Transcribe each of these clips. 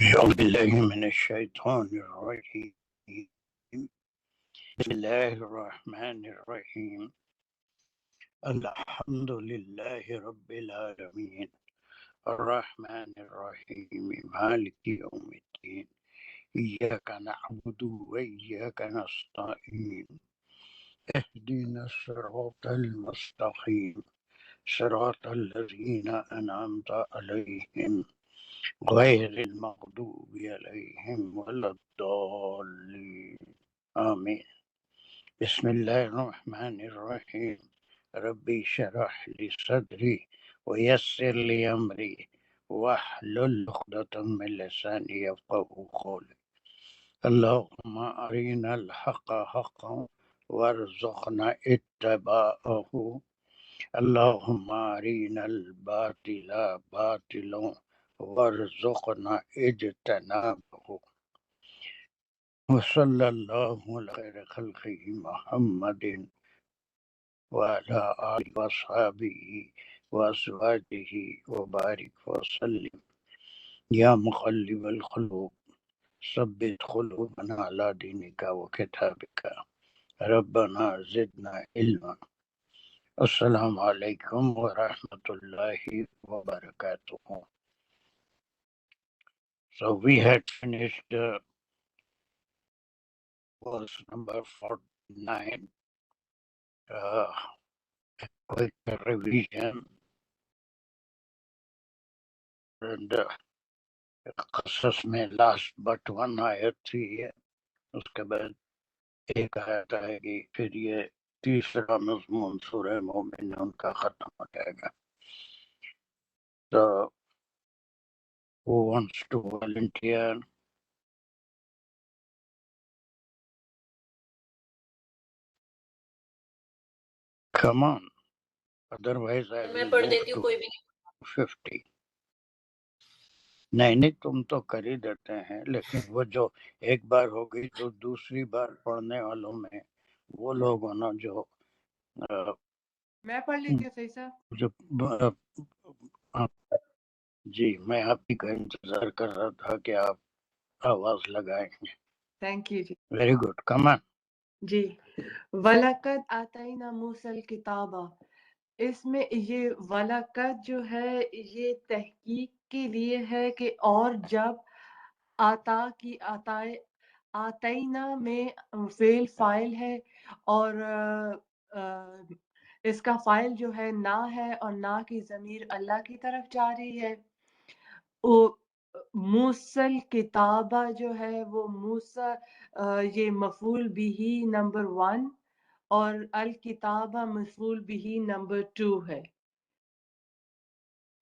أعوذ بالله من الشيطان الرجيم. بسم الله الرحمن الرحيم. الحمد لله رب العالمين الرحمن الرحيم مالك يوم الدين إياك نعبد وإياك نستعين اهدنا الصراط المستقيم صراط الذين أنعمت عليهم غير المغضوب عليهم ولا الضالين آمين. بسم الله الرحمن الرحيم. ربي اشرح لي صدري ويسر لي أمري واحلل عقدة من لساني يفقهوا قولي. اللهم أرنا الحق حقا وارزقنا اتباعه. اللهم أرنا الباطل باطلا وارزقنا اجتنابه. وصلى الله على خير خلقه محمد وعلى آله وصحبه وأزواجه وبارك وسلم. يا مقلب القلوب ثبت قلوبنا على دينك وكتابك. ربنا زدنا علما. السلام علیکم ورحمۃ اللہ وبرکاتہ. So we had finished verse number 49. Quick revision. And قصص میں لاسٹ بٹ ون آیت تھی ہے، اس کے بعد ایک آیت آئے گی، پھر یہ تیسرا مضمون سورہ مومنون کا ختم ہو جائے گا. So who wants to volunteer? Come on. Otherwise I میں will پڑھ move دیتی ہوں، to کوئی بھی نہیں. 50. نہیں تم تو کر ہی دیتے ہیں، لیکن وہ جو ایک بار ہو گئی تو دوسری بار پڑھنے والوں میں وہ لوگ ہونا جو میں پڑھ لیتی ہوں. صحیح صاحب جو جی میں آپ ہی کا انتظار کر رہا تھا کہ آپ آواز لگائیں. تھینک یو جی. Very good, come on. جی وَلَقَدْ آتَيْنَا مُوسَى الْكِتَابَ، اس میں یہ وَلَقَدْ جو ہے یہ تحقیق کے لیے ہے کہ اور جب آتا کی آتینا میں فعل فاعل ہے اور اس کا فاعل جو ہے نہ ہے اور نہ کی ضمیر اللہ کی طرف جا رہی ہے. موسل کتابہ جو ہے وہ موسیٰ یہ مفعول بھی نمبر 1 اور الکتابہ مفعول بھی نمبر 2 ہے.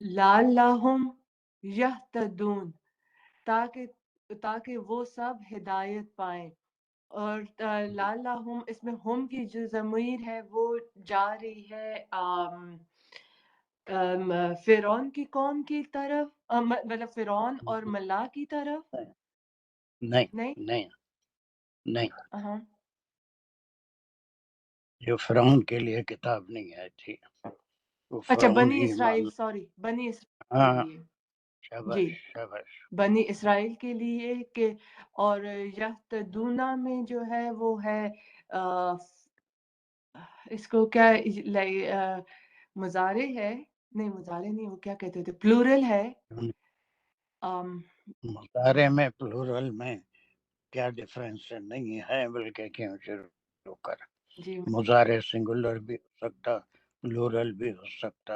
لعلہم یہتدون، تاکہ وہ سب ہدایت پائیں. اور لعلہم اس میں ہم کی جو ضمیر ہے وہ جا رہی ہے فرعون کی قوم کی طرف، مطلب فرعون اور ملا کی طرف. نہیں ہاں جو فرعون کے لیے کتاب نہیں آئی تھی، وہ اچھا فرعون بنی ہی اسرائیل، سوری بنی اسرائیل کے ہاں، لیے. شاباش جی شاباش. بنی اسرائیل کے لیے کہ اور یہتدونا میں جو ہے وہ ہے اس کو کیا مضارع ہے، نہیں مضارع نہیں، وہ کیا کہتے تھے، پلورل ہے. مضارع میں پلورل میں کیا ڈفرینس ہے؟ نہیں ہے، بلکہ کیوں شروع کر. جی مضارع سنگولر بھی ہو سکتا، پلورل بھی ہو سکتا.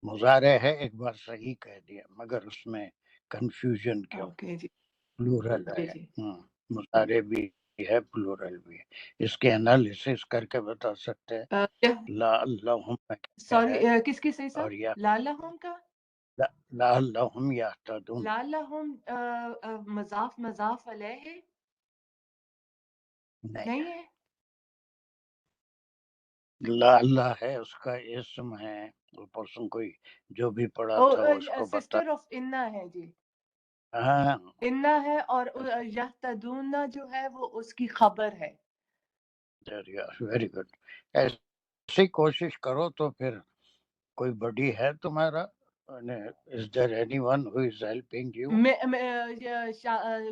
مضارع ہے، ایک بار صحیح کہہ دیا، مگر اس میں کنفیوژن کیوں؟ اوکے جی پلورل جی ہے. جی مضارع بھی ہے، پلورل بھی ہے. اس کے انالیسس کر کے بتا سکتے ہیں. لا اللہم کیا ہے، سوری کس کی صحیح اور صاحب، یا لعلہم کا لا اللہم یہتدون. لعلہم مضاف علیہ ہے، نہیں ہے. لا اللہ ہے، اس کا اسم ہے. پرسوں کوئی جو بھی پڑھا تھا اس کو بتا. سسٹر آف انا ہے جی، ہاں انا ہے، اور یہتدون جو ہے وہ اس کی خبر ہے. Very good. ایسی کوشش کرو تو پھر کوئی بڈی ہے تمہارا Is there anyone who is helping you?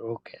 Okay.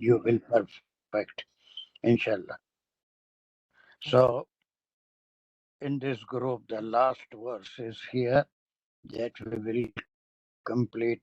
You will perfect, inshallah. So in this group, the last verse is here that we will complete.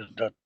is the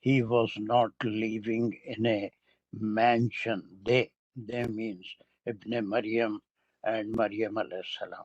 He was not living in a mansion. They means Ibn Maryam and Maryam alayhi salam.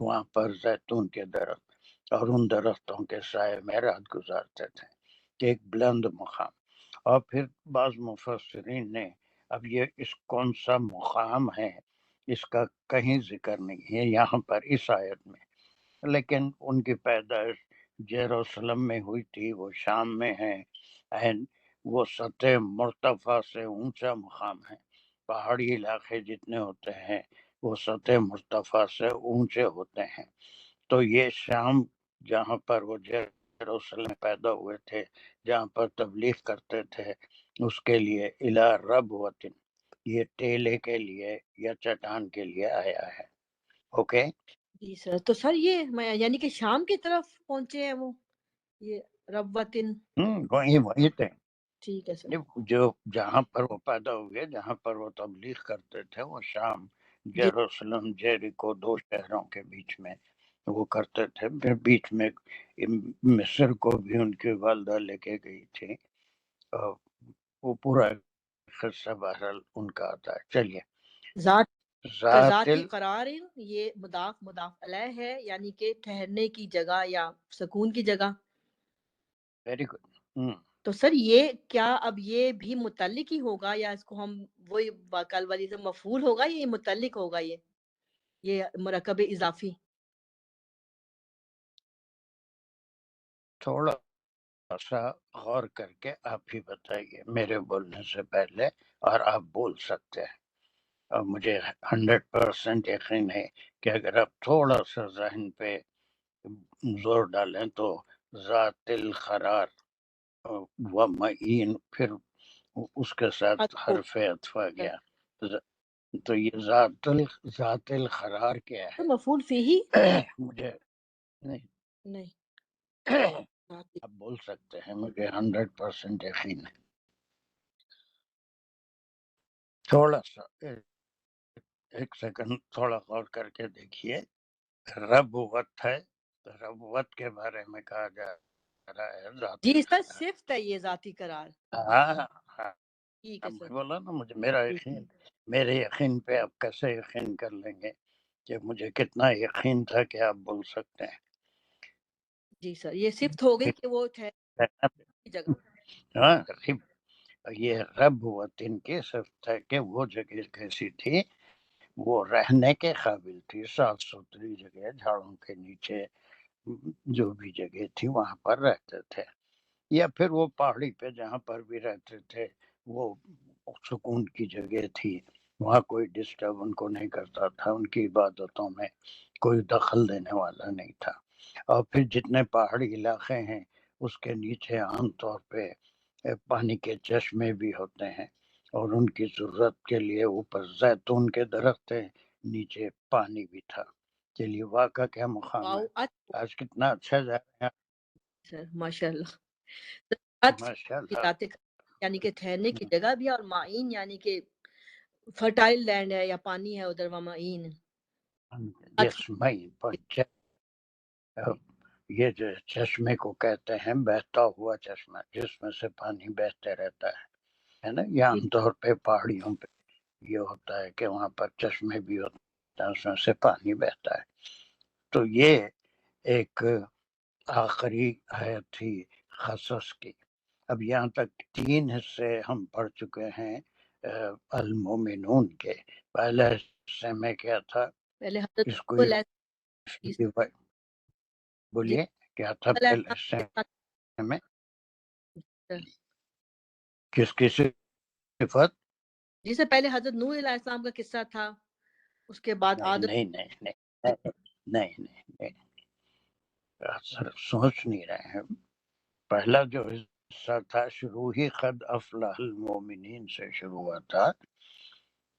وہاں پر زیتون کے درخت اور ان درختوں کے سائے میں رات گزارتے تھے، ایک بلند مقام۔ اور پھر بعض مفسرین نے اب یہ اس کون سا مقام ہے اس کا کہیں ذکر نہیں ہے یہاں پر اس آیت میں، لیکن ان کی پیدائش یروشلم میں ہوئی تھی، وہ شام میں ہے، اینڈ وہ سطح مرتفع سے اونچا مقام ہے۔ پہاڑی علاقے جتنے ہوتے ہیں وہ سطح مرتفع سے اونچے ہوتے ہیں، تو یہ شام جہاں پر وہ یروشلم میں پیدا ہوئے تھے، جہاں پر تبلیغ کرتے تھے، اس کے لیے الی رب وطن، یہ ٹیلے کے لیے یا چٹان کے لیے آیا ہے۔ اوکے جی سر، تو سر یہ یعنی کہ شام کی طرف پہنچے ہیں وہ، یہ ربوتن؟ وہی تھے ٹھیک ہے سر۔ جو جہاں پر وہ پیدا ہوئے، جہاں پر وہ تبلیغ کرتے تھے، وہ شام، جی یروشلم، جیریکو، دو شہروں کے بیچ میں وہ کرتے تھے۔ پھر بیچ میں مصر کو بھی ان کی والدہ لے کے گئی تھی، وہ پورا قصہ بہرحال ان کا آتا ہے۔ چلیے، ذات ذات ذاتی قرار، یہ مضاف مضاف الیہ ہے، یعنی کہ ٹھہرنے کی جگہ یا سکون کی جگہ۔ Very good. تو سر یہ کیا اب یہ بھی متعلق ہی ہوگا، یا اس کو ہم وہی کل والی سے مفعول ہوگا، یا یہ متعلق ہوگا، یہ مرکب اضافی؟ تھوڑا سا غور کر کے آپ ہی بتائیے میرے بولنے سے پہلے، اور آپ بول سکتے ہیں، اور مجھے 100% یقین ہے کہ اگر آپ تھوڑا سا ذہن پہ زور ڈالیں تو ذات القرار و معین، پھر اس کے ساتھ حرف عطف آ گیا، تو یہ ذات القرار کیا ہے؟ مفعول فیہ مجھے نہیں، نہیں، آپ بول سکتے ہیں، مجھے 100% یقین ہے۔ تھوڑا سا ایک سیکنڈ تھوڑا غور کر کے دیکھیے، ربوت ہے، تو ربوت کے بارے میں کہا جا رہا ہے ذات جی سر، القرار۔ صفت ہے یہ ذاتی قرار۔ ہاں ہاں، ٹھیک ہے میں سر۔ بولا نا، مجھے میرا یقین، میرے یقین پہ آپ کیسے یقین کر لیں گے کہ مجھے کتنا یقین تھا کہ آپ بول سکتے ہیں۔ جی سر، یہ صفت ہو گئی کہ وہ ٹھہرنے کی جگہ۔ ہاں، یہ رب وطن کی صفت ہے کہ وہ جگہ کیسی تھی، وہ رہنے کے قابل تھی، صاف ستھری جگہ، جھاڑوں کے نیچے جو بھی جگہ تھی وہاں پر رہتے تھے، یا پھر وہ پہاڑی پہ جہاں پر بھی رہتے تھے وہ سکون کی جگہ تھی، وہاں کوئی ڈسٹرب ان کو نہیں کرتا تھا، ان کی عبادتوں میں کوئی دخل دینے والا نہیں تھا۔ اور پھر جتنے پہاڑی علاقے ہیں اس کے نیچے عام طور پہ پانی کے چشمے بھی ہوتے ہیں، اور ان کی ضرورت کے لیے اوپر زیتون کے درخت تھے، نیچے پانی بھی تھا۔ چلیے، واقعہ کیا مقام ہے، آج کتنا اچھا جا رہا ہے سر ماشاء اللہ۔ ماشاء اللہ۔ ذات یعنی کہ ٹھہرنے کی جگہ بھی، اور معین یعنی کہ فرٹائل لینڈ ہے یا پانی ہے ادھر، وہ معین۔ یہ جو چشمے کو کہتے ہیں بہتا ہوا چشمہ، جس میں سے پانی بہتے رہتا ہے نا، یہ عام طور پہ پہاڑیوں پہ یہ ہوتا ہے کہ وہاں پر چشمے بھی ہوتے ہیں، اس میں سے پانی بہتا ہے۔ تو یہ ایک آخری آیت تھی قصص کی۔ اب یہاں تک 3 حصے ہم پڑھ چکے ہیں المومنون کے۔ پہلے حصے میں کیا تھا، پہلے اس کو حضرت بولیے کیا تھا پہلے حصے میں، کس کی صفت؟ جی سے پہلے حضرت نوح علیہ السلام کا قصہ تھا، اس کے بعد نہیں آدم۔ نہیں نہیں نہیں نہیں نہیں نہیں، صرف سوچ نہیں رہے ہیں۔ پہلا جو حصہ تھا شروع ہی قد افلح المومنین سے شروع ہوا تھا،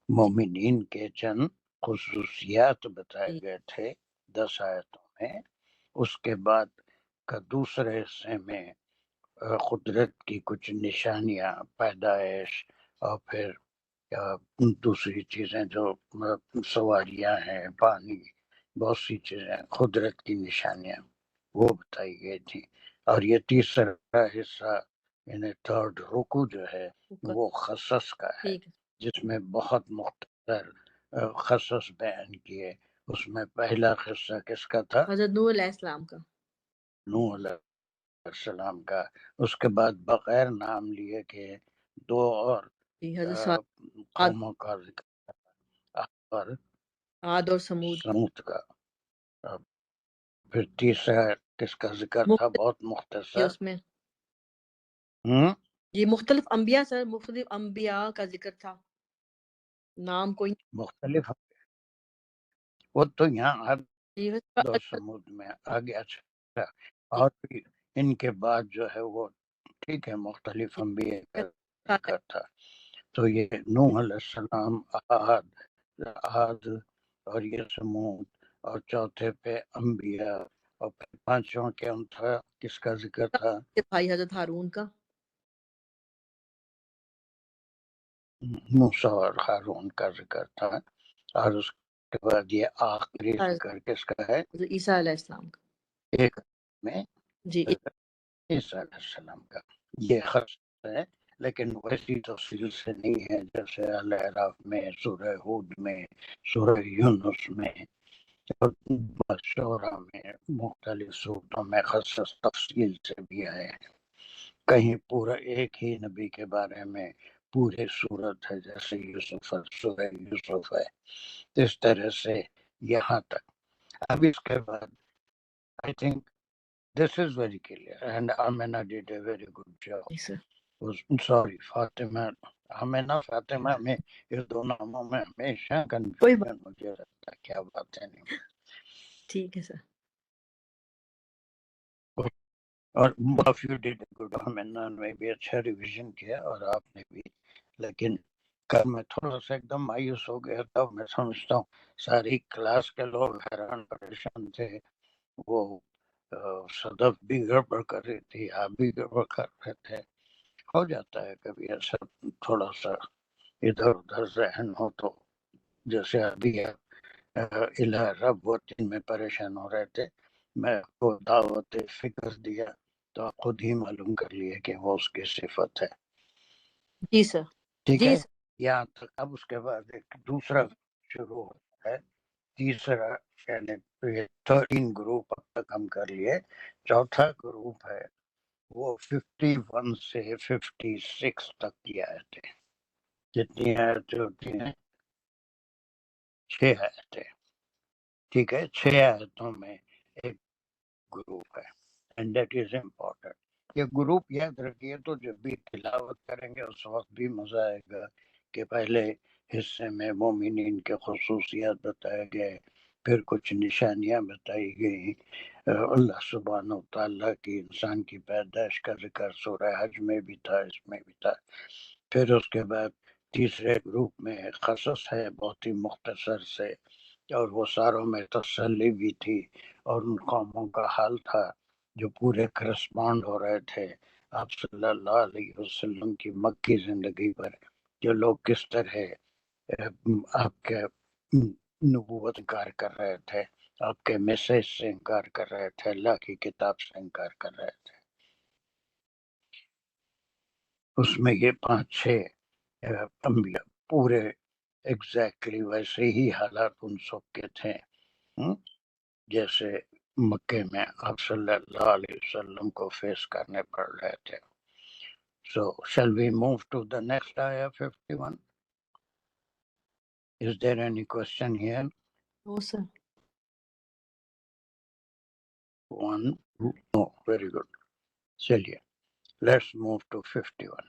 مومنین کے چند خصوصیات بتائے گئے تھے 10 آیتوں میں۔ اس کے بعد کا دوسرے حصے میں قدرت کی کچھ نشانیاں، پیدائش، اور پھر دوسری چیزیں جو سواریاں ہیں، پانی، بہت سی چیزیں، قدرت کی نشانیاں وہ بتائی گئی تھی۔ اور یہ تیسرا حصہ یعنی 3rd رکو جو ہے وہ قصص کا ہے، جس میں بہت مختصر قصص بیان کیے اس میں پہلا قصہ کس کا تھا؟ حضرت نوح علیہ السلام کا. نوح علیہ السلام کا. اس کے بعد بغیر نام لیے کہ دو اور جی حضرت صالح، قوموں کا ذکر اور عاد اور سمود. سمود کا. پھر تیسرا کس کا ذکر تھا؟ مختلف بہت تھے مختصر. اس میں. ہوں جی مختلف انبیاء سر، مختلف انبیاء کا ذکر تھا، نام کوئی. مختلف. وہ تو یہاں جی عاد اور سمود میں آگے. اچھا، اور بھی ان کے بعد جو ہے وہ ٹھیک ہے مختلف انبیاء کا ذکر تھا. تو یہ نوح علیہ السلام، عاد اور یہ سمود، اور چوتھے پہ انبیاء، اور پھر پانچواں کیا تھا؟ کس کا ذکر تھا؟ بھائی حضرت ہارون کا. موسیٰ اور ہارون کا ذکر تھا. اور اس کے بعد یہ آخری ذکر کس کا ہے؟ حضرت عیسیٰ علیہ السلام کا. ایک میں جی عیسیٰ علیہ السلام کا. یہ خاص ہے لیکن ویسی تفصیل سے نہیں ہے جیسے الاعراف میں، سورہ ہود میں، سورہ یونس میں اور شعراء میں، مختلف صورتوں میں خصوص تفصیل سے بھی آئے ہیں. کہیں پورا ایک ہی نبی کے بارے میں پورے صورت ہے، جیسے یوسف، سورہ یوسف ہے. اس طرح سے یہاں تک. اب اس کے بعد I think this is very clear and Amina did a very good job. G sir. Sorry, Fatima. آمینہ فاطمہ میں یہ دو ناموں میں ہمیشہ کوئی کنفیوژن مجھے رہتا ہے، کیا بات ہے. نہیں ٹھیک ہے سر. اور آف یو ڈیڈ گڈ. آمینہ نے بھی اچھا ریویژن کیا اور آپ نے بھی. لیکن کل میں تھوڑا سا ایک دم مایوس ہو گیا تھا. میں سمجھتا ہوں ساری کلاس کے لوگ حیران پریشان تھے. وہ صدف بھی گڑبڑ کر رہی تھی، آپ بھی گڑبڑ کر رہے تھے. ہو جاتا ہے کبھی ایسا، تھوڑا سا ادھر ادھر ذہن ہو تو. جیسے ابھی الہ رب و دن میں پریشان ہو رہے تھے، میں آپ کو دعوت فکر دیا تو آپ خود ہی معلوم کر لیے کہ وہ اس کی صفت ہے. جی سر. ٹھیک جی ہے سر. یہاں تک. اب اس کے بعد ایک دوسرا شروع ہوتا ہے، تیسرا. یعنی 13 گروپ اب تک ہم کر لیے. چوتھا گروپ ہے وہ 51 سے 56 تک کی آیتیں. جتنی آیتیں ہوتی ہیں 6 آیتیں. ٹھیک ہے، 6 آیتوں میں ایک گروپ ہے. And that is important. یہ گروپ یاد رکھیے تو جب بھی تلاوت کریں گے اس وقت بھی مزہ آئے گا کہ پہلے حصے میں مومنین کے خصوصیات بتائے گئے، پھر کچھ نشانیاں بتائی گئی، اللہ سبحانہ و تعالیٰ کی انسان کی پیدائش کا ذکر سورہ حج میں بھی تھا، اس میں بھی تھا. پھر اس کے بعد تیسرے گروپ میں قصص ہے بہت ہی مختصر سے، اور وہ ساروں میں تسلی بھی تھی، اور ان قوموں کا حال تھا جو پورے کرسپونڈ ہو رہے تھے آپ صلی اللہ علیہ وسلم کی مکی زندگی پر، جو لوگ کس طرح آپ کے نبوت انکار کر رہے تھے، آپ کے میسیج سے انکار کر رہے تھے، اللہ کی کتاب سے انکار کر رہے تھے. اس میں یہ 5-6 انبیاء پورے ایگزیکٹلی ویسے ہی حالات ان سب کے تھے جیسے مکے میں آپ صلی اللہ علیہ وسلم کو فیس کرنے پڑ رہے تھے. So shall we move to the next ayah 51? Is there any question here? No sir. One, no, very good. چلیے let's move to 51.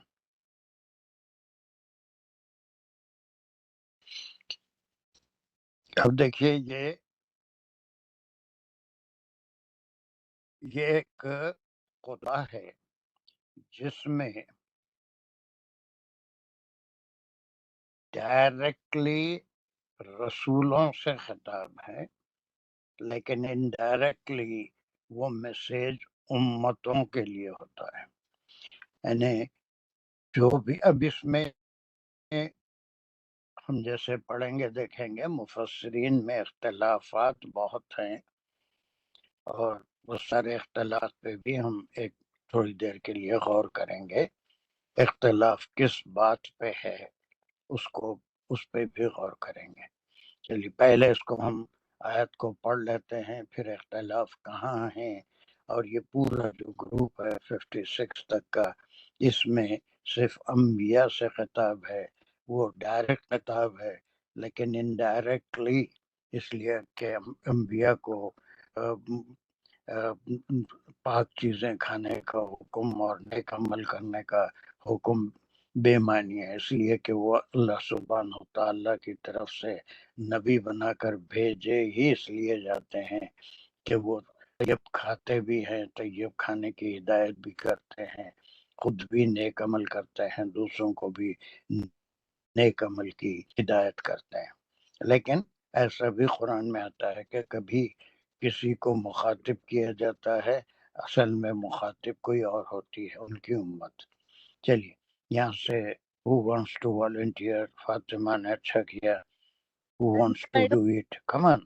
اب دیکھیے یہ ایک خدا ہے جس میں ڈائریکٹلی رسولوں سے خطاب ہے، لیکن انڈائریکٹلی وہ میسیج امتوں کے لیے ہوتا ہے. یعنی جو بھی اب اس میں ہم جیسے پڑھیں گے دیکھیں گے مفسرین میں اختلافات بہت ہیں، اور وہ سارے اختلاف پہ بھی ہم ایک تھوڑی دیر کے لیے غور کریں گے. اختلاف کس بات پہ ہے اس پہ بھی غور کریں گے. چلیے پہلے اس کو ہم آیت کو پڑھ لیتے ہیں، پھر اختلاف کہاں ہیں، اور یہ پورا جو گروپ ہے 56 تک کا، اس میں صرف انبیاء سے خطاب ہے، وہ ڈائریکٹ خطاب ہے لیکن انڈائریکٹلی، اس لیے کہ انبیاء کو پاک چیزیں کھانے کا حکم اور نیک عمل کرنے کا حکم بے معنی ہے، اس لیے کہ وہ اللہ سبحانہ و تعالیٰ کی طرف سے نبی بنا کر بھیجے ہی اس لیے جاتے ہیں کہ وہ طیب کھاتے بھی ہیں، طیب کھانے کی ہدایت بھی کرتے ہیں، خود بھی نیک عمل کرتے ہیں، دوسروں کو بھی نیک عمل کی ہدایت کرتے ہیں۔ لیکن ایسا بھی قرآن میں آتا ہے کہ کبھی کسی کو مخاطب کیا جاتا ہے، اصل میں مخاطب کوئی اور ہوتی ہے، ان کی امت۔ چلیے یہاں سے who wants to volunteer؟ Fatima نے اچھا کیا، who wants to do it؟ come on،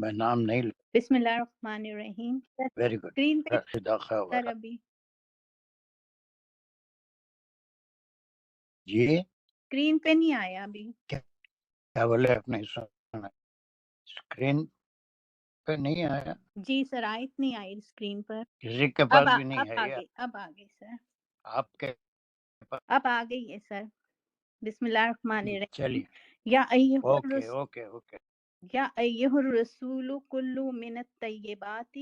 میں نام نہیں، بسم اللہ الرحمن الرحیم۔ ویری گڈ، اسکرین پہ صداقہ سر وغیرہ۔ ابھی جی اسکرین پہ نہیں آیا ابھی۔ کیا بولے؟ آپ نے سنا؟ اسکرین پہ نہیں آیا؟ جی سر، آیت نہیں آئی اسکرین پر۔ کسی کے اب پاس بھی نہیں ہے آ یا گئی، اب آ گئی سر، آپ کے پاس؟ اب آ گئی ہے سر۔ بسم اللہ الرحمن الرحیم۔ چلیے، یا ایھا اوکے اوکے اوکے۔ یا ایھا الرسول کلوا من الطیبات،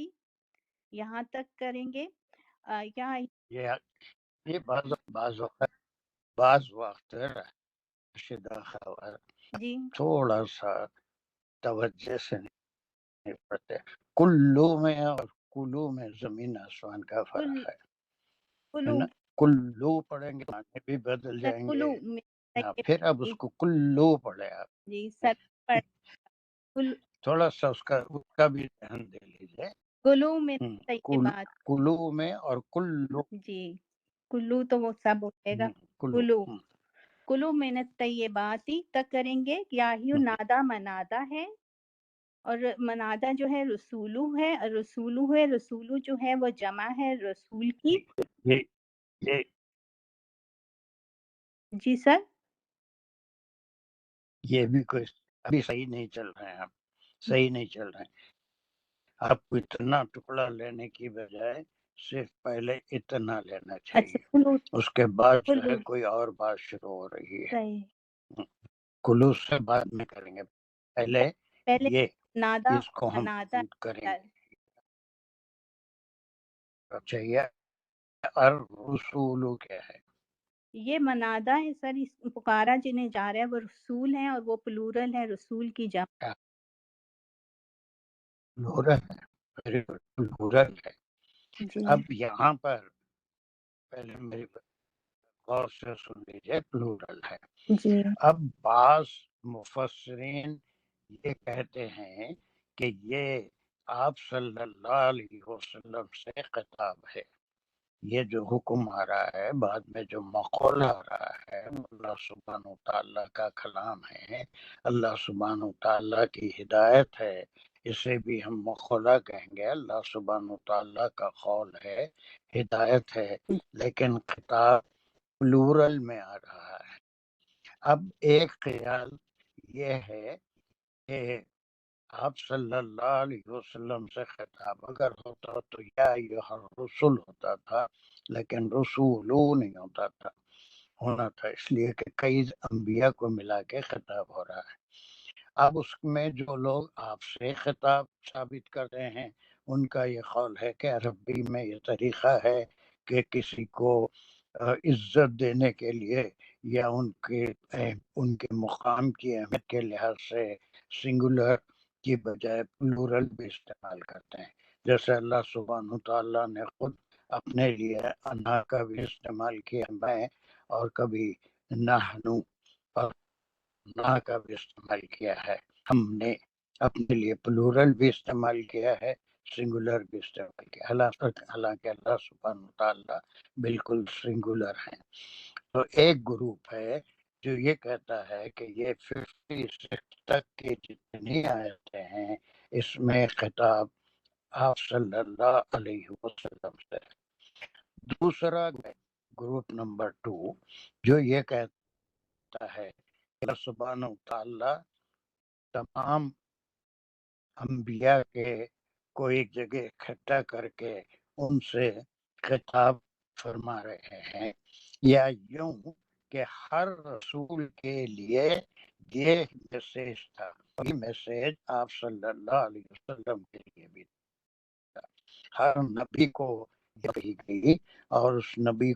یہاں تک کریں گے۔ یا یہ بعض وقت صداقہ وغیرہ جی تھوڑا سا توجہ سے نہیں پڑھتے، کلو میں اور کلو میں زمین آسمان کا فرق ہے کلو نا؟ کلو پڑھیں گے معنی بھی بدل سر، جائیں گے، کلو من پھر اب اس کو کلو پڑھے آپ، جی سر، پر تھوڑا سا اس کا بھی دھیان دے لیجیے۔ کلو من الطیبات، کلو میں اور کلو، جی کلو تو وہ سب ہوئے گا، کلو کلو من الطیبات تک کریں گے۔ یا ہی نادا منادا ہے، اور منادا جو ہے رسولو ہے، رسولو ہے، رسولو جو ہے وہ جمع ہے رسول کی۔ یہ جی سر، یہ بھی کوئی ابھی صحیح نہیں چل رہے ہیں، آپ صحیح نہیں چل رہے ہیں۔ آپ کو اتنا ٹکڑا لینے کی بجائے صرف پہلے اتنا لینا اچھا چاہیے، کلو، اس کے بعد جو کلو ہے کوئی اور بات شروع ہو رہی ہے۔ صحیح، کلو سے بعد میں کریں گے، پہلے پہلے یہ نادا اس کو ہم منادا کریں گے۔ اچھا، یہ الرسول کیا ہے؟ یہ منادا ہے سر، اس پکارا جنہیں جا رہا ہے وہ رسول ہیں، اور وہ پلورل ہے، رسول کی جمع۔ پلورل ہے، ویری گڈ، پلورل ہے۔ جی اب یہاں پر پہلے میری غور سے سن لیجیے، پلورل ہے۔ جی اب بعض مفسرین یہ کہتے ہیں کہ یہ آپ صلی اللہ علیہ وسلم سے خطاب ہے، یہ جو حکم آ رہا ہے، بعد میں جو مقول آ رہا ہے، اللہ سبحانہ و تعالیٰ کا کلام ہے، اللہ سبحانہ و تعالیٰ کی ہدایت ہے، اسے بھی ہم مقولہ کہیں گے، اللہ سبحانہ و تعالیٰ کا قول ہے، ہدایت ہے، لیکن خطاب پلورل میں آ رہا ہے۔ اب ایک خیال یہ ہے کہ آپ صلی اللہ علیہ وسلم سے خطاب اگر ہوتا تو یا ایھا الرسول ہوتا تھا، لیکن رسولو نہیں ہوتا تھا، ہونا تھا اس لیے کہ کئی انبیاء کو ملا کے خطاب ہو رہا ہے۔ اب اس میں جو لوگ آپ سے خطاب ثابت کر رہے ہیں، ان کا یہ قول ہے کہ عربی میں یہ طریقہ ہے کہ کسی کو عزت دینے کے لیے یا ان کے مقام کی اہمیت کے لحاظ سے سنگولر کی بجائے پلورل بھی استعمال کرتے ہیں، جیسے اللہ سبحانہ تعالیٰ نے خود اپنے لیے انا کا بھی استعمال کیا، میں، اور کبھی نحنو اور نا کا بھی استعمال کیا ہے، ہم نے اپنے لیے پلورل بھی استعمال کیا ہے، سنگولر بھی استعمال کیا، حالانکہ اللہ سبحانہ تعالیٰ بالکل سنگولر ہیں۔ تو ایک گروپ ہے جو یہ کہتا ہے کہ یہ 56 تک کی جتنی آیتیں ہیں، اس میں خطاب آپ صلی اللہ علیہ وسلم سے۔ دوسرا گروپ نمبر 2 جو یہ کہتا ہے کہ اللہ سبحانہ تعالیٰ تمام انبیاء کے کو ایک جگہ اکٹھا کر کے ان سے خطاب فرما رہے ہیں، یا یوں کہ ہر رسول کے لیے یہ میسیج تھا، یہ میسیج آپ صلی اللہ علیہ وسلم کے لیے بھی تھا، ہر نبی کو یہ کہی گئی، اور اس نبی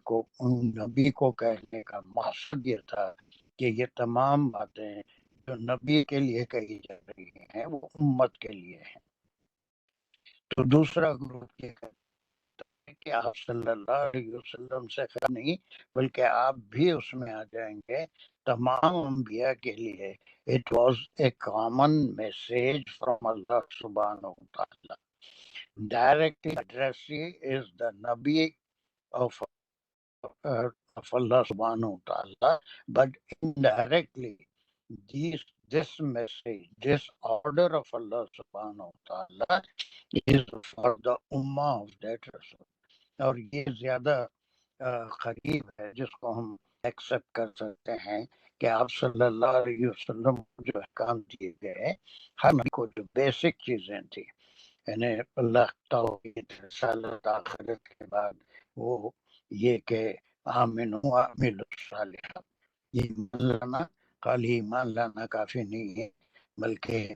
کو کہنے کا مقصد یہ تھا کہ یہ تمام باتیں جو نبی کے لیے کہی جا رہی ہیں وہ امت کے لیے ہیں۔ تو دوسرا گروپ یہ کہتا ہے کہ آپ صلی اللہ علیہ وسلم سے خیر نہیں بلکہ آپ بھی اس میں آ جائیں گے، تمام انبیاء کے لیے it was a common message from Allah subhanahu wa ta'ala. Directly addressee is the Nabi of Allah subhanahu wa ta'ala, but indirectly this message, this order of Allah subhanahu wa ta'ala is for the ummah of that Rasul. اور یہ زیادہ قریب ہے جس کو ہم accept کر سکتے ہیں کہ آپ صلی اللہ علیہ وسلم کو جو احکام دیے گئے ہر نبی کو جو بیسک چیزیں تھی، یعنی اللہ توحید، رسالت، آخرت کے بعد وہ یہ کہ آمن و عامل الصالحات، یہ ایمان لانا، خالی ایمان لانا کافی نہیں ہے بلکہ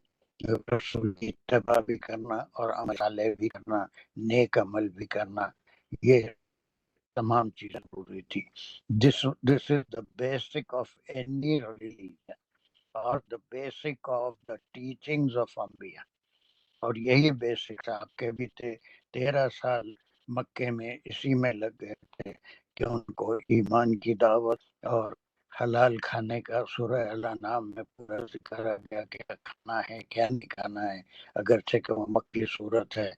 رسول کی اتباع بھی کرنا اور عمل صالح بھی کرنا، نیک عمل بھی کرنا، یہ تمام چیزیں پوری تھی۔ This is the basic of any religion or the basic of the teachings of Anbiya. اور یہی بیسک آپ کے بھی تھے، 13 سال مکے میں اسی میں لگ گئے تھے کہ ان کو ایمان کی دعوت اور حلال کھانے کا سورہ الانعام میں پورا ذکر آ گیا، کیا کھانا ہے کیا نہیں کھانا ہے، اگرچہ کہ وہ مکی صورت ہے،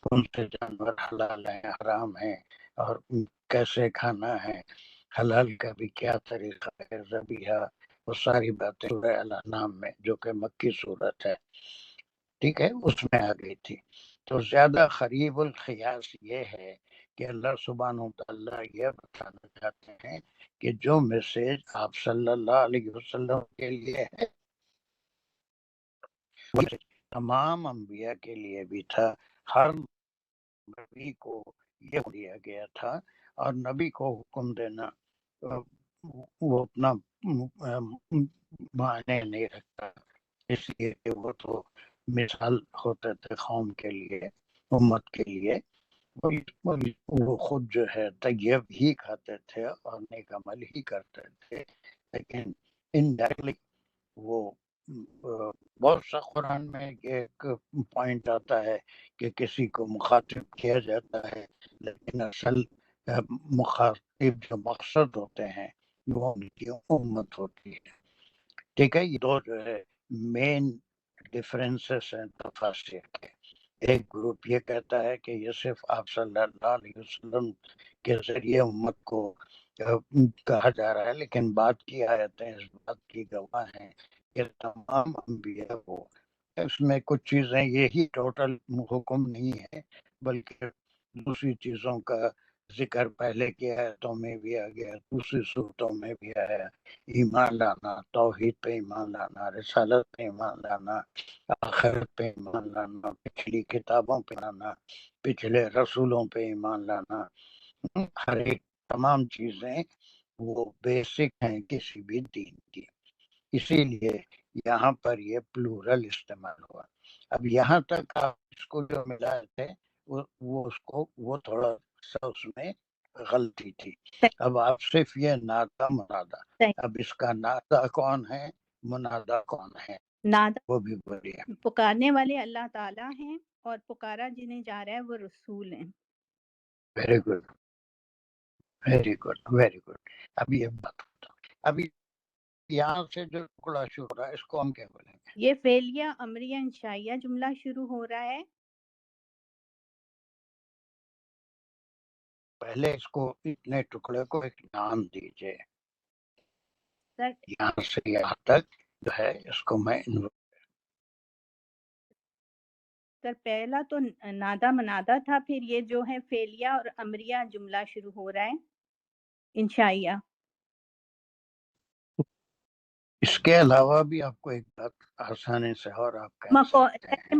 کون سے جانور حلال ہیں حرام ہیں اور کیسے کھانا ہے، حلال کا بھی کیا طریقہ ہے، ذبیحہ، وہ ساری باتیں سورہ الانعام میں جو کہ مکی صورت ہے، ٹھیک ہے، اس میں آ گئی تھی۔ تو زیادہ قریب القیاس یہ ہے کہ اللہ سبحانہ وتعالیٰ یہ بتانا چاہتے ہیں کہ جو میسیج آپ صلی اللہ علیہ وسلم کے لیے ہے وہ تمام انبیاء کے لیے بھی تھا، ہر نبی کو یہ دیا گیا تھا، اور نبی کو حکم دینا وہ اپنا معنی نہیں رکھتا، اس لیے کہ وہ تو مثال ہوتے تھے قوم کے لیے، امت کے لیے، وہ خود جو ہے طیب ہی کھاتے تھے اور نیک عمل ہی کرتے تھے، لیکن انڈائریکٹلی وہ بہت سا قرآن میں ایک پوائنٹ آتا ہے کہ کسی کو مخاطب کیا جاتا ہے، لیکن اصل مخاطب جو مقصد ہوتے ہیں وہ ان کی امت ہوتی ہے، ٹھیک ہے۔ یہ دو جو ہے مین ڈفرینسز ہیں تفاسیر کے۔ ایک گروپ یہ کہتا ہے کہ یہ صرف آپ صلی اللہ علیہ وسلم کے ذریعے امت کو کہا جا رہا ہے، لیکن بات کی آیتیں اس بات کی گواہ ہیں کہ تمام انبیاء کو، اس میں کچھ چیزیں یہی ٹوٹل حکم نہیں ہے بلکہ دوسری چیزوں کا ذکر پہلے کی آیتوں میں بھی آ گیا، دوسری صورتوں میں بھی آیا، ایمان لانا، توحید پہ ایمان لانا، رسالت پہ ایمان لانا، آخرت پہ ایمان لانا، پچھلی کتابوں پہ لانا، پچھلے رسولوں پہ ایمان لانا، ہر ایک تمام چیزیں وہ بیسک ہیں کسی بھی دین کی، اسی لیے یہاں پر یہ پلورل استعمال ہوا۔ اب یہاں تک آپ اس کو جو ملائے تھے وہ تھوڑا سا اس میں غلطی تھی۔ اب آپ صرف یہ نادا منادا، اب اس کا نادا کون ہے، منادا کون ہے، نادا وہ بھی بڑھیا۔ پکارنے والے اللہ تعالیٰ ہیں اور پکارا جنہیں جا رہا ہے وہ رسول ہیں۔ Very good, very good, very good. اب یہ بات ابھی یہاں سے جو ٹکڑا شروع ہو رہا ہے اس کو ہم کیا بولیں گے؟ یہ فعلیہ امریہ انشائیہ جملہ شروع ہو رہا ہے۔ پہلے اس کو اتنے ٹکڑے کو ایک نام دیجئے، سر یہاں سے یہاں تک جو ہے اس کو میں سر پہلا تو نادا منادا تھا، پھر یہ جو ہے فعلیہ اور امریہ جملہ شروع ہو رہا ہے انشائیہ۔ اس کے علاوہ بھی آپ کو ایک بات آسانی سے اور آپ کہہ سکتے ہیں،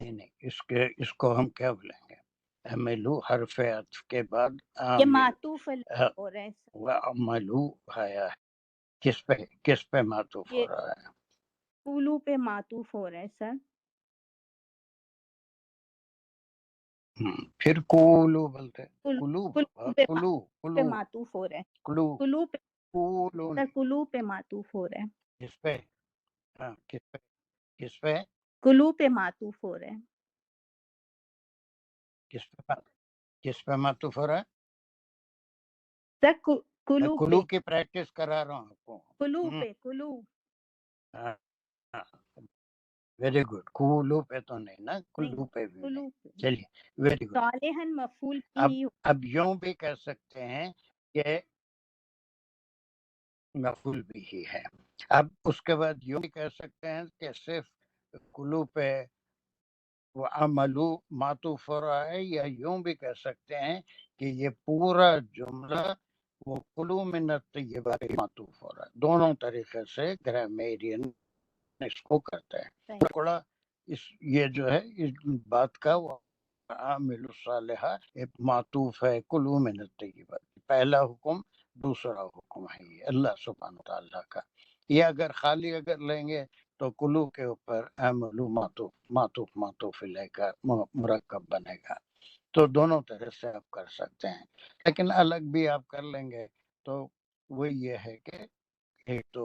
نہیں اس کو ہم کیا بولیں گے؟ عملو حرف عطف کے بعد یہ عامل معطوف ہو رہا ہے سر، وعملو آیا ہے، کس پہ معطوف یہ ہو رہا ہے؟ کلو پہ معطوف ہو رہا ہے سر، پھر کولو بولتے ہیں، کلو کلو پہ کلو پہ کلو معطوف ہو رہا ہے، کلو کلو پہ کولو سر، کلو پہ معطوف ہو رہا ہے، کس پہ؟ ہاں کس پہ کلو پہ معطوف ہو رہا ہے، کس پہ معطوف ہو رہا ہے؟ سر میں کلو کلو پہ، کی پریکٹس کرا رہا ہوں آپ کو۔ کلو پہ، کلو ویری گڈ، کولو پہ تو نہیں نا، نہیں، کلو پہ بھی نہیں۔ کلو پہ چلیے ویری گڈ۔ صالحاً مفعول بھی ہی اب یوں بھی کہہ سکتے ہیں کہ مفعول بھی ہی ہے۔ اب اس کے بعد یوں بھی کہہ سکتے ہیں کہ صرف کلو پہ وہ عملو معطوف ہو رہا ہے، یا یوں بھی کہہ سکتے ہیں کہ یہ پورا جملہ وہ کلو من الطیبات پہ معطوف ہو رہا ہے۔ دونوں طریقے سے گرامیرین اس کو کرتے ہیں۔ صحیح، تھوڑا یہ جو ہے اس بات کا وہ عامل الصالحہ معطوف ہے کلو من الطیبات، پہلا حکم دوسرا حکم ہے یہ اللہ سبحانہ تعالیٰ کا۔ یہ اگر خالی اگر لیں گے تو کلو کے اوپر عامل معطوف علیہ کا مرکب بنے گا۔ تو دونوں طرح سے آپ کر سکتے ہیں، لیکن الگ بھی آپ کر لیں گے تو وہ یہ ہے کہ ایک تو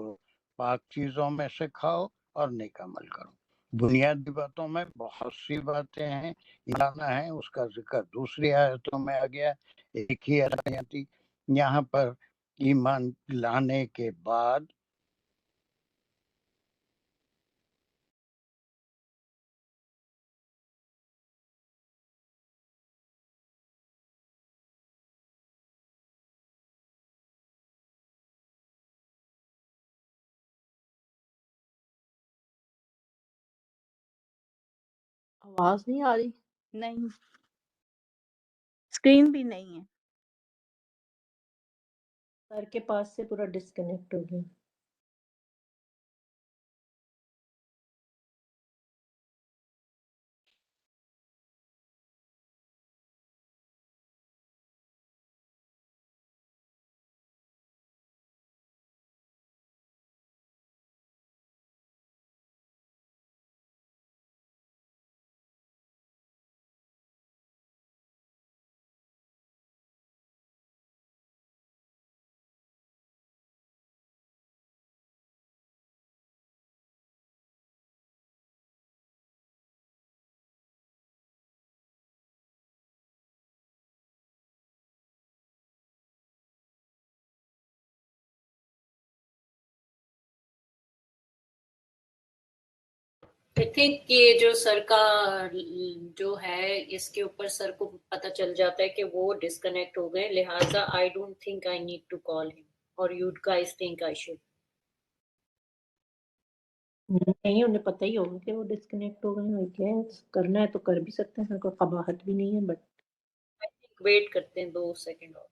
پاک چیزوں میں سے کھاؤ اور نیک عمل کرو۔ بنیادی باتوں میں بہت سی باتیں ہیں، لانا ہے اس کا ذکر دوسری آیتوں میں آ گیا، ایک ہی آیت تھی یہاں پر ایمان لانے کے بعد آواز نہیں آ رہی؟ نہیں، اسکرین بھی نہیں ہے، سر کے پاس سے پورا ڈسکنیکٹ ہو گیا۔ I think یہ جو سر کا جو ہے اس کے اوپر سر کو پتہ چل جاتا ہے کہ وہ ڈسکنیکٹ ہو گئے، لہٰذا I don't think I need to call him or you guys think I should. نہیں، انہیں پتہ ہی ہوگا کہ وہ ڈسکنیکٹ ہو گئے ہیں، کیا کرنا ہے تو کر بھی سکتے ہیں، کوئی قباحت بھی نہیں ہے، بٹ I think ویٹ کرتے ہیں 2 سیکنڈ اور۔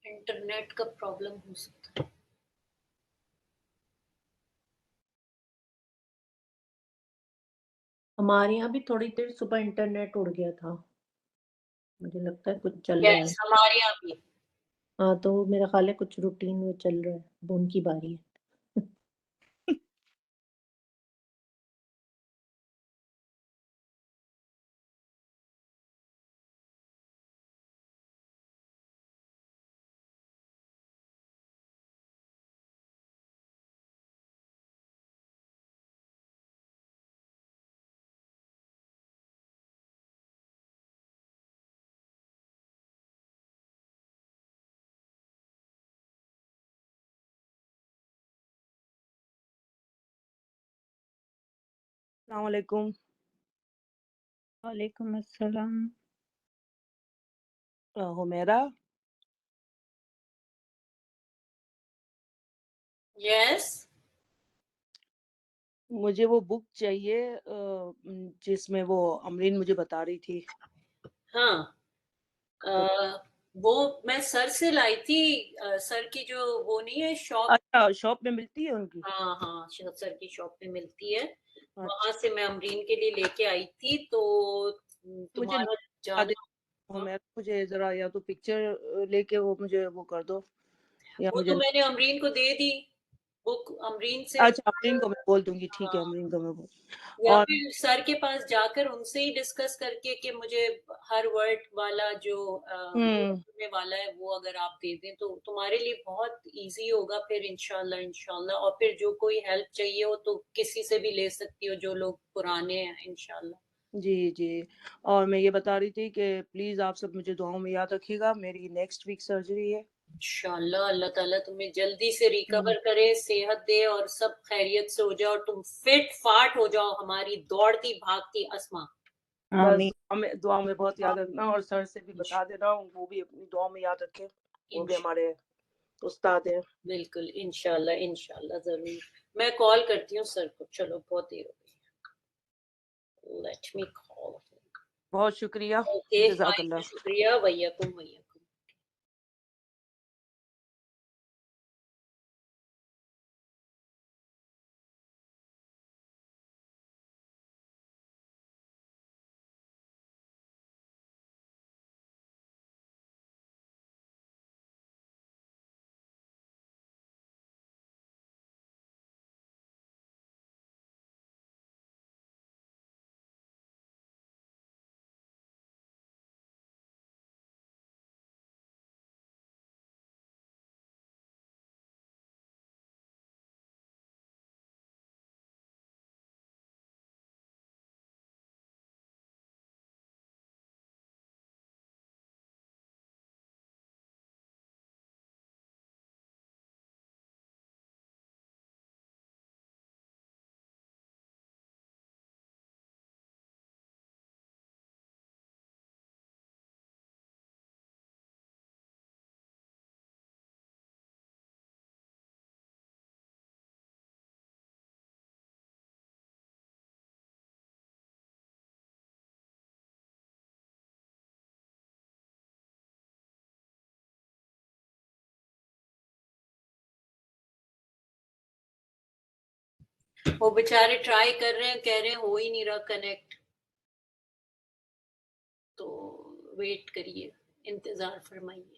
انٹرنیٹ کا پرابلم ہو سکتا ہے۔ ہمارے یہاں بھی تھوڑی دیر صبح انٹرنیٹ اڑ گیا تھا، مجھے لگتا ہے کچھ چل رہا ہے۔ یس ہمارے یہاں بھی۔ ہاں تو میرا خیال ہے کچھ روٹین میں چل رہا ہے، اب ان کی باری ہے۔ السلام علیکم۔ وعلیکم السلام۔ حمیرہ، یس مجھے وہ بک چاہیے جس میں وہ امرین مجھے بتا رہی تھی ہاں وہ میں سر سے لائی تھی، سر کی جو وہ نہیں ہے شاپ، اچھا شاپ میں ملتی ہے ان کی؟ ہاں ہاں سر کی شاپ میں ملتی ہے، وہاں اچھا سے میں امرین کے لیے لے کے آئی تھی، تو مجھے تمہارا جانا، مجھے ذرا یا تو پکچر لے کے وہ مجھے وہ کر دو یا وہ مجھے. تو میں نے امرین کو دے دی بک، امرین سے، اچھا امرین کو میں بول دوں گی، ٹھیک ہے ہاں، امرین کو میں بول. یا اور پھر سر کے پاس جا کر ان سے ہی ڈسکس کر کے کہ مجھے ہر ورڈ والا جو میں والا ہے وہ اگر آپ دے دیں تو تمہارے لیے بہت ایزی ہوگا پھر انشاءاللہ. اور پھر جو کوئی ہیلپ چاہیے ہو تو کسی سے بھی لے سکتی ہو جو لوگ پرانے ہیں انشاءاللہ. جی اور میں یہ بتا رہی تھی کہ پلیز آپ سب مجھے دعاؤں میں یاد رکھیے گا، میری نیکسٹ ویک سرجری ہے انشاءاللہ اللہ تعالیٰ تمہیں جلدی سے ریکور کرے، صحت دے اور سب خیریت سے ہو جاؤ اور تم فٹ فاٹ ہو جاؤ ہماری دوڑتی بھاگتی اسما. بس دعا میں بہت یاد رکھنا، اور سر سے بھی بتا دینا وہ بھی اپنی دعا میں یاد رکھے، وہ بھی ہمارے استاد ہیں. بالکل انشاءاللہ ضرور. میں کال کرتی ہوں سر کو، چلو بہت دیر ہو گئی، لیٹ می کال. بہت شکریہ، اوکے جزاک اللہ. شکریہ، ویکم. وہ بیچارے ٹرائی کر رہے ہیں، کہہ رہے ہیں ہو ہی نہیں رہا کنیکٹ، تو ویٹ کریے، انتظار فرمائیے.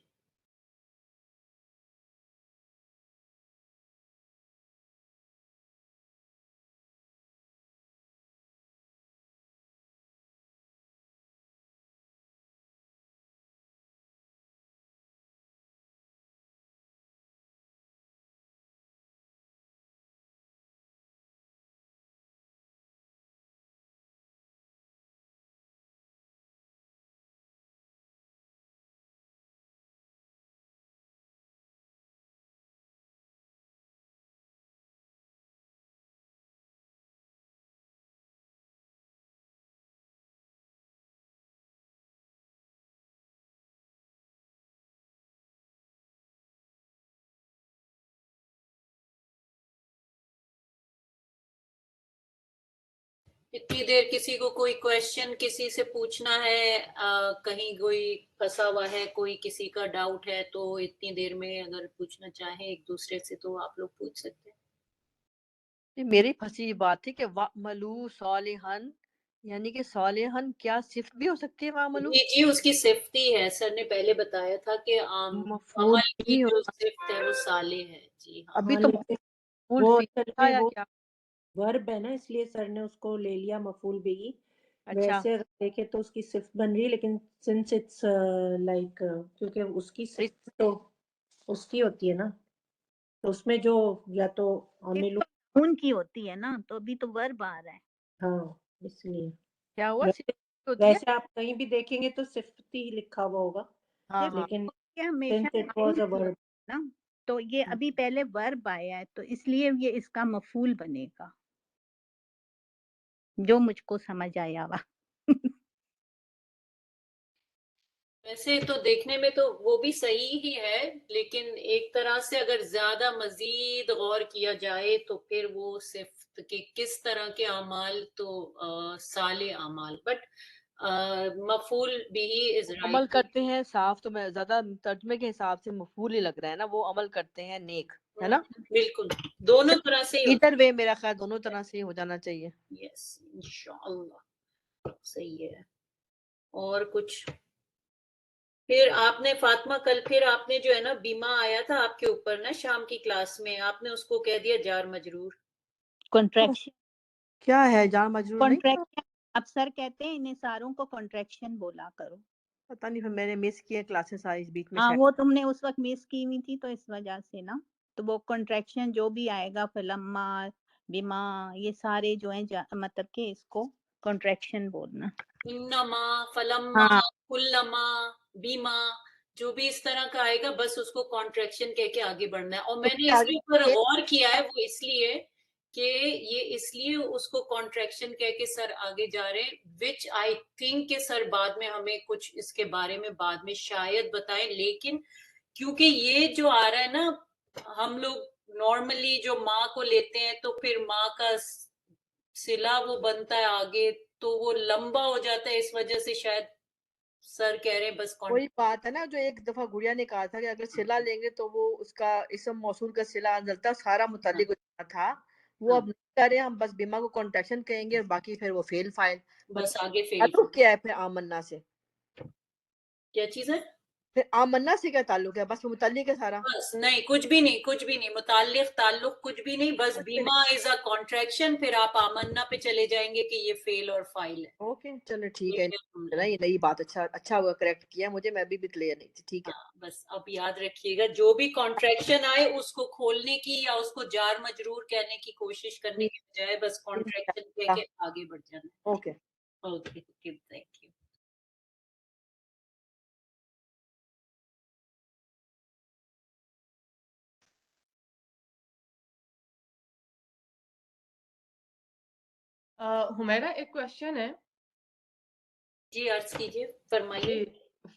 اتنی دیر کسی کو کوئی کویشچن کسی سے پوچھنا ہے، کہیں کوئی پھنسا ہوا ہے، کوئی کسی کا ڈاؤٹ ہے تو اتنی دیر میں اگر پوچھنا چاہیں ایک دوسرے سے تو آپ لوگ پوچھ سکتے ہیں. میری پھنسی بات تھی کہ وَعْمَلُوا صَالِحًا، یعنی کہ صالحًا کیا صفت بھی ہو سکتی ہے وَعْمَلُوا؟ جی اس کی صفت ہی ہے، سر نے پہلے بتایا تھا کہ مفعول عمل کی نہیں جو ہوگا، صفت ہے وہ صالح ہے. جی ہاں ابھی ہاں تو لیکن مفعول وہ فی اصل تھا میں یا وہ کیا؟ ورب ہے نا، اس لیے سر نے اس کو لے لیا مفعول بھی. اچھا ویسے اگر دیکھے تو اس کی صفت بن رہی ہے، لیکن سنس اٹس لائک کیونکہ اس کی صفت تو اس کی ہوتی ہے نا، تو اس میں جو یا تو عامل ان کی ہوتی ہے نا، تو ابھی تو ورب آ رہا ہے. ہاں اس لیے کیا ہوا ویسے صفت ہوتی ہے؟ ویسے آپ کہیں بھی دیکھیں گے تو صفت ہی لکھا ہوا ہوگا، ہاں ہاں لیکن یہ ہمیشہ since it was a verb. نا، تو یہ ابھی پہلے ورب آیا ہے تو اس لیے یہ اس کا مفعول بنے گا، جو مجھ کو سمجھ آیا وا. ویسے تو دیکھنے میں تو وہ بھی صحیح ہی ہے، لیکن ایک طرح سے اگر زیادہ مزید غور کیا جائے تو پھر وہ صفت کے کس طرح کے اعمال تو صالح اعمال. بٹ مفعول bihi is عمل right. کرتے ہیں صاف تو میں زیادہ ترجمے کے حساب سے مفعول ہی لگ رہا ہے نا، وہ عمل کرتے ہیں نیک، ہے نا؟ بالکل دونوں طرح سے ہی ادھر وے میرا خیال دونوں طرح سے ہی ہو جانا چاہیے. یس انشاءاللہ صحیح ہے. اور کچھ پھر آپ نے فاطمہ کل پھر آپ نے جو ہے نا بیما آیا تھا آپ کے اوپر نا شام کی کلاس میں، آپ نے اس کو کہہ دیا جار مجرور. کنٹریکشن کیا ہے جار مجرور نہیں تھا؟ کنٹریکشن اب سر کہتے ہیں انہیں ساروں کو کنٹریکشن بولا کرو. پتہ نہیں پھر میں نے مس کیے کلاسز ساری اس بیچ میں ہاں شاید. وہ تم نے اس وقت مس کی ہوئی تھی تو اس وجہ سے نا، تو وہ کنٹریکشن جو بھی آئے گا فلما بیما یہ سارے جو ہیں مطلب کہ اس کو کنٹریکشن بولنا. انما فلما ہاں کلما بیما جو بھی اس طرح کا آئے گا بس اس کو کانٹریکشن کہہ کے آگے بڑھنا ہے. اور میں نے اس کے اوپر غور کیا ہے وہ اس لیے کہ یہ اس لیے اس کو کانٹریکشن کہہ کے سر آگے جا رہے ہیں وچ آئی تھنک کہ سر بعد میں ہمیں کچھ اس کے بارے میں بعد میں شاید بتائیں، لیکن کیونکہ یہ جو آ رہا ہے نا ہم لوگ نارملی جو ماں کو لیتے ہیں تو پھر ماں کا صلہ وہ بنتا ہے آگے تو وہ لمبا ہو جاتا ہے، اس وجہ سے شاید سر کہہ رہے ہیں بس وہی بات ہے نا جو ایک دفعہ گڑیا نے کہا تھا کہ اگر صلہ لیں گے تو وہ اس کا اسم موصول کا صلہ انزلتا سارا متعلق ہو جانا تھا، وہ اب نہیں کر رہے، ہم بس بیما کو کانٹریکشن کہیں گے اور باقی پھر وہ فیل فائل. بس آگے فیل. تعلق کیا ہے پھر آمنا سے؟ کیا چیز ہے؟ پھر آمنا سے کیا تعلق ہے؟ بس وہ متعلق ہے سارا. بس نہیں کچھ بھی نہیں، کچھ بھی نہیں، متعلق تعلق کچھ بھی نہیں، بس بیما از اے کانٹریکشن، پھر آپ آمنا پہ چلے جائیں گے کہ یہ فیل اور فائل ہے. اوکے چلو ٹھیک ہے، یہ نئی بات اچھا ہوا کریکٹ کیا، مجھے میں بھی کلیئر نہیں تھی. ٹھیک ہے بس اب یاد رکھیے گا جو بھی کانٹریکشن آئے اس کو کھولنے کی یا اس کو جار مجرور کہنے کی کوشش کرنے کی بجائے بس کانٹریکشن کہہ کے آگے بڑھ جانا. Okay okay thank you. ہمیرا ایک کوشچن ہے. جی عرض کیجیے، فرمائیے. جی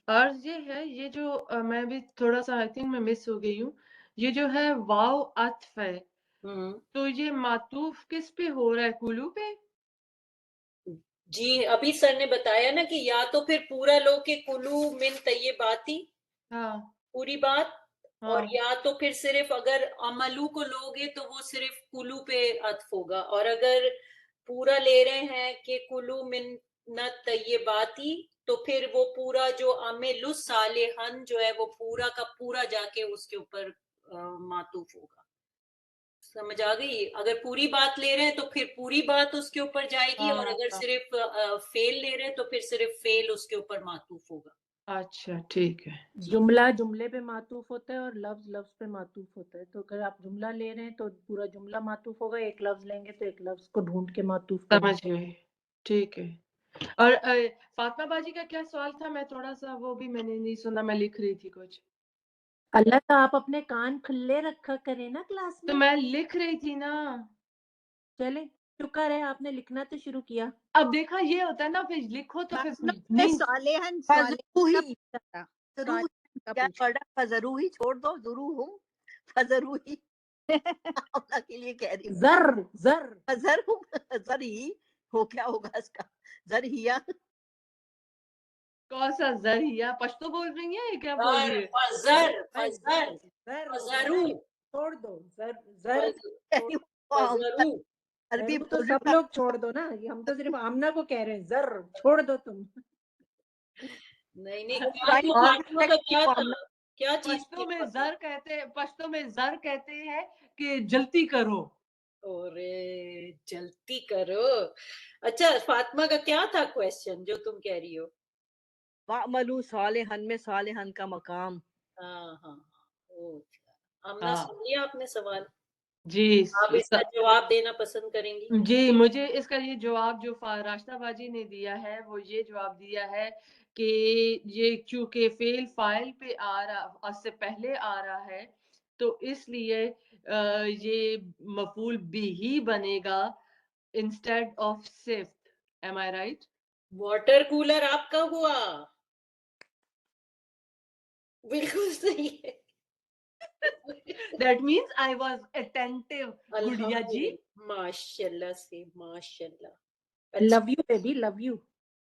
عرض یہ ہے، یہ جو میں بھی تھوڑا سا آئی تھنک میں مس ہو گئی ہوں، یہ جو ہے واو عطف ہے تو یہ معطوف کس پہ ہو رہا ہے؟ کلو پہ؟ جی ابھی سر نے بتایا نا کہ یا تو پھر پورا لو کہ کلو من طیباتی پوری بات، اور یا تو پھر صرف اگر عملو کو لوگے تو وہ صرف کلو پہ عطف ہوگا، اور اگر پورا لے رہے ہیں کہ کلو من طیباتی تو پھر وہ پورا جو عمل صالحن جو ہے وہ پورا کا پورا جا کے اس کے اوپر معطوف ہوگا. سمجھ آ گئی؟ اگر پوری بات لے رہے ہیں تو پھر پوری بات اس کے اوپر جائے گی، اور اگر صرف فیل لے رہے ہیں تو پھر صرف فیل اس کے اوپر معطوف ہوگا. اچھا ٹھیک ہے. جملہ جملے پہ معطوف ہوتا ہے اور لفظ لفظ پہ معطوف ہوتا ہے، تو اگر آپ جملہ لے رہے ہیں تو پورا جملہ معطوف ہوگا، ایک لفظ لیں گے تو ایک لفظ کو ڈھونڈ کے معطوف کریں. سمجھ گئے، ٹھیک ہے. اور فاطمہ باجی کا کیا سوال تھا؟ میں تھوڑا سا وہ بھی میں نے نہیں سنا، میں لکھ رہی تھی کچھ. اللہ کا آپ اپنے کان کھلے رکھا کریں نا کلاس تو میں. میں لکھ رہی تھی نا. چلے شکر ہے آپ نے لکھنا تو شروع کیا. اب دیکھا یہ ہوتا ہے نا، پھر لکھو تو پھر نہیں. صالحن فضرو ہی چھوڑ دو، ضرور ہوں فضرو ہی کے لیے کہہ رہی ہوں. زر ہی ہو، کیا ہوگا اس کا؟ زر ہیا کون سا ذریعہ پشتو بول رہی ہیں؟ کیا بول رہی ہے؟ فضرو چھوڑ دو، زر عربی تو سب لوگ چھوڑ دو نا، ہم تو صرف آمنہ کو کہہ رہے ہیں زر چھوڑ دو تم. نہیں کیا چیز پشتو میں زر کہتے، پشتو میں زر کہتے ہیں کہ جلتی کرو. اور جلتی کرو. اچھا فاطمہ کا کیا تھا کویسچن جو تم کہہ رہی ہو؟ وَعْمَلُوا صالحن میں صالحن کا مقام. ہاں آمنہ سن لیا آپ نے سوال؟ جی آپ اس کا جواب دینا پسند کریں گی؟ جی مجھے اس کا یہ جواب جو راشدہ باجی نے دیا ہے وہ یہ جواب دیا ہے کہ یہ چونکہ فعل فاعل پہ آ رہا، اس سے پہلے آ رہا ہے تو اس لیے یہ مفعول بھی ہی بنے گا انسٹیڈ آف صفت. Am I right? Water cooler آپ کا ہوا بالکل صحیح ہے. That means I was attentive. گڑیا جی ماشاء اللہ سے ماشاء اللہ. Love you baby, love you.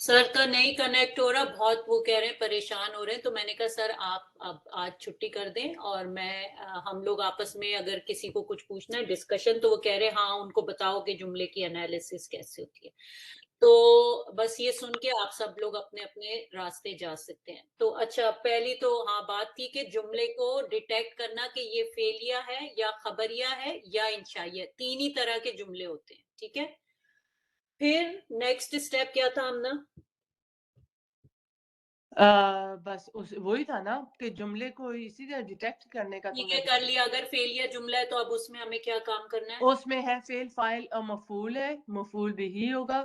Sir کا نہیں کنیکٹ ہو رہا، بہت وہ کہہ رہے ہیں پریشان ہو رہے ہیں، تو میں نے کہا سر آپ اب آج چھٹی کر دیں اور ہم لوگ آپس میں اگر کسی کو کچھ پوچھنا ہے ڈسکشن، تو وہ کہہ رہے ہیں ہاں ان کو بتاؤ کہ جملے کی انالیسس کیسے ہوتی ہے. تو بس یہ سن کے آپ سب لوگ اپنے اپنے راستے جا سکتے ہیں. تو اچھا، پہلی تو ہاں بات تھی کہ جملے کو ڈیٹیکٹ کرنا کہ یہ فعلیہ ہے یا خبریہ ہے یا انشائیہ، تین ہی طرح کے جملے ہوتے ہیں. ٹھیک ہے، پھر نیکسٹ اسٹیپ کیا تھا ہم نا؟ بس وہی تھا نا کہ جملے کو اسی طرح ڈیٹیکٹ کرنے کا. ٹھیک ہے، کر لیا. اگر فیلیا جملہ ہے تو اب اس میں ہمیں کیا کام کرنا ہے؟ اس میں ہے فعل، فاعل اور مفعول ہے، مفعول بھی ہوگا.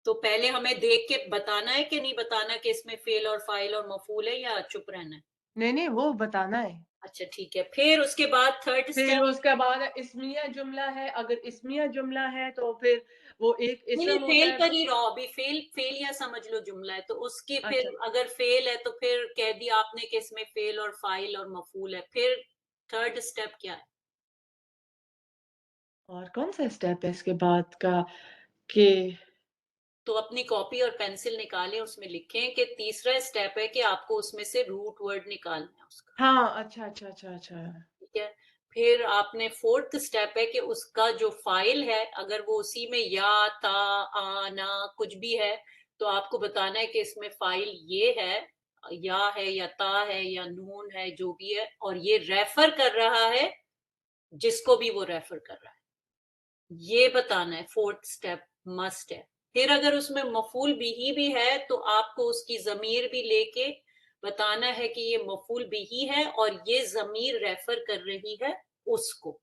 تو پہلے ہمیں دیکھ کے بتانا ہے کہ نہیں بتانا کہ اس میں فعل اور فاعل اور مفعول ہے، یا چپ رہنا ہے؟ نہیں وہ بتانا ہے. اچھا ٹھیک ہے. پھر اس کے بعد تھرڈ پھر اسٹیپ؟ اس کے بعد اسمیہ جملہ ہے. اگر اسمیہ جملہ ہے تو پھر وہ ایک اسم ہوتا فیل ہے. پر ہی رہو ابھی. فیلیا سمجھ لو جملہ ہے تو اس کے پھر اچھا، اگر فیل ہے تو پھر کہہ دیا آپ نے کہ اس میں فیل اور فاعل اور مفعول ہے. پھر تھرڈ اسٹیپ کیا ہے؟ اور کون سا اسٹیپ ہے اس کے بعد کا؟ کہ تو اپنی کاپی اور پینسل نکالیں، اس میں لکھیں کہ تیسرا اسٹیپ ہے کہ آپ کو اس میں سے روٹ ورڈ نکالنا ہے اس کا. ہاں اچھا. ٹھیک ہے. پھر آپ نے فورتھ اسٹیپ ہے کہ اس کا جو فائل ہے اگر وہ اسی میں یا تا آ نا کچھ بھی ہے تو آپ کو بتانا ہے کہ اس میں فائل یہ ہے، یا ہے یا تا ہے یا نون ہے، جو بھی ہے، اور یہ ریفر کر رہا ہے جس کو بھی وہ ریفر کر رہا ہے، یہ بتانا ہے. فورتھ اسٹیپ مسٹ ہے. پھر اگر اس میں مفعول بھی ہے تو آپ کو اس کی ضمیر بھی لے کے بتانا ہے کہ یہ مفعول بھی ہے اور یہ ضمیر ریفر کر رہی ہے اس کو.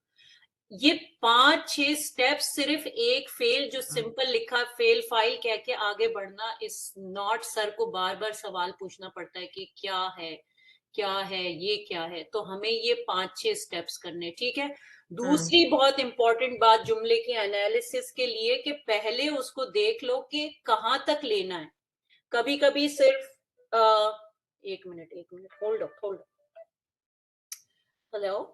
یہ 5-6 سٹیپ صرف ایک فعل جو سمپل لکھا فعل فاعل کہہ کے آگے بڑھنا اس ناٹ سر کو بار بار سوال پوچھنا پڑتا ہے کہ کیا ہے یہ کیا ہے، تو ہمیں یہ 5-6 سٹیپس کرنے. ٹھیک ہے. دوسری بہت امپورٹنٹ بات جملے کی انالیسس کے لیے کہ پہلے اس کو دیکھ لو کہ کہاں تک لینا ہے. کبھی کبھی صرف ایک minute hold up. Hello,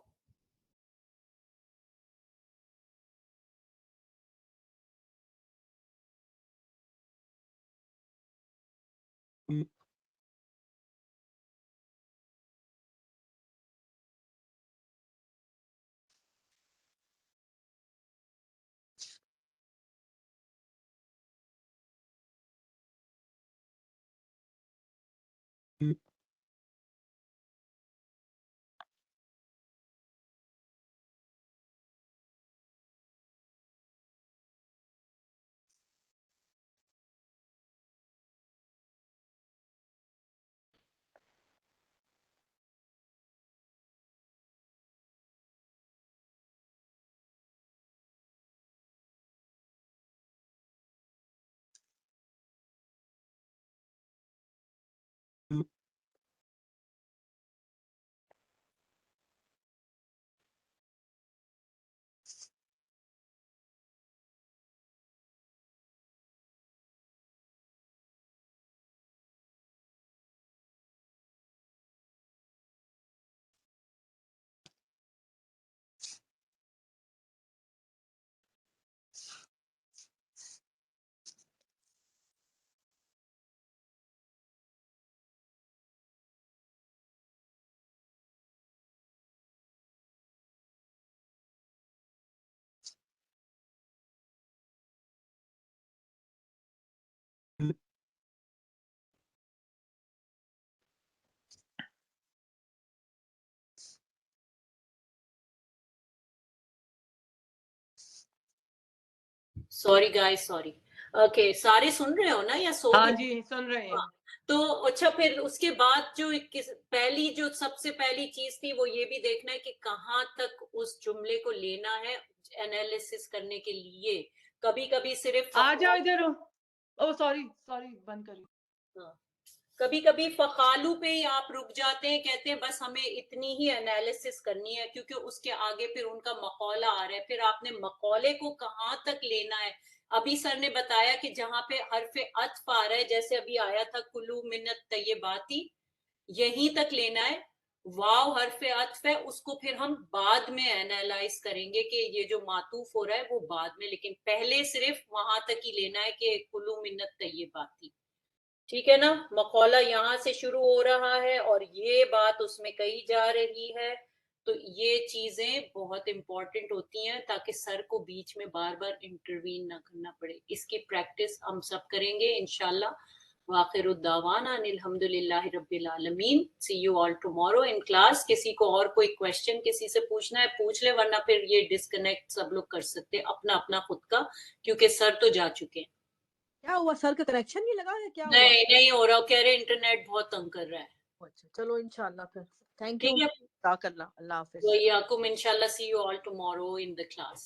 sorry guys, sorry. Okay, سارے سن رہے ہو نا یا سو ہاں گئے؟ جی سن رہے ہیں. تو اچھا، پھر اس کے بعد جو سب سے پہلی چیز تھی وہ یہ بھی دیکھنا ہے کہ کہاں تک اس جملے کو لینا ہے انالیسس کرنے کے لیے. کبھی کبھی صرف آ جاؤ ادھر. او سوری بند کری. کبھی کبھی فقالو پہ ہی آپ رک جاتے ہیں، کہتے ہیں بس ہمیں اتنی ہی انالیسس کرنی ہے کیونکہ اس کے آگے پھر ان کا مقولہ آ رہا ہے. پھر آپ نے مقولے کو کہاں تک لینا ہے. ابھی سر نے بتایا کہ جہاں پہ حرف عطف آ رہا ہے، جیسے ابھی آیا تھا کلو من الطیبات، یہیں تک لینا ہے. واو حرف عطف ہے، اس کو پھر ہم بعد میں اینالائز کریں گے کہ یہ جو معطوف ہو رہا ہے وہ بعد میں، لیکن پہلے صرف وہاں تک ہی لینا ہے کہ کلو منت طیبات، ٹھیک ہے نا. مقولہ یہاں سے شروع ہو رہا ہے اور یہ بات اس میں کہی جا رہی ہے. تو یہ چیزیں بہت امپورٹنٹ ہوتی ہیں تاکہ سر کو بیچ میں بار بار انٹروین نہ کرنا پڑے. اس کی پریکٹس ہم سب کریں گے انشاءاللہ. وآخر الدعوانا ان الحمدللہ رب العالمین. See you all tomorrow in class. کسی کو اور کوئی کویسچن کسی سے پوچھنا ہے پوچھ لے، ورنہ پھر یہ ڈسکنیکٹ سب لوگ کر سکتے اپنا اپنا خود کا، کیونکہ سر تو جا چکے ہیں. کیا ہوا سر کا کنیکشن نہیں لگا ہے کیا ہوا؟ نہیں ہو رہا، کہہ رہے انٹرنیٹ بہت تنگ کر رہا ہے. اچھا چلو انشاءاللہ پھر تھینک یو. ٹھیک ہے، جزاک اللہ. اللہ حافظ. وَإِيَّاكُمْ انشاءاللہ. See you all tomorrow in the class.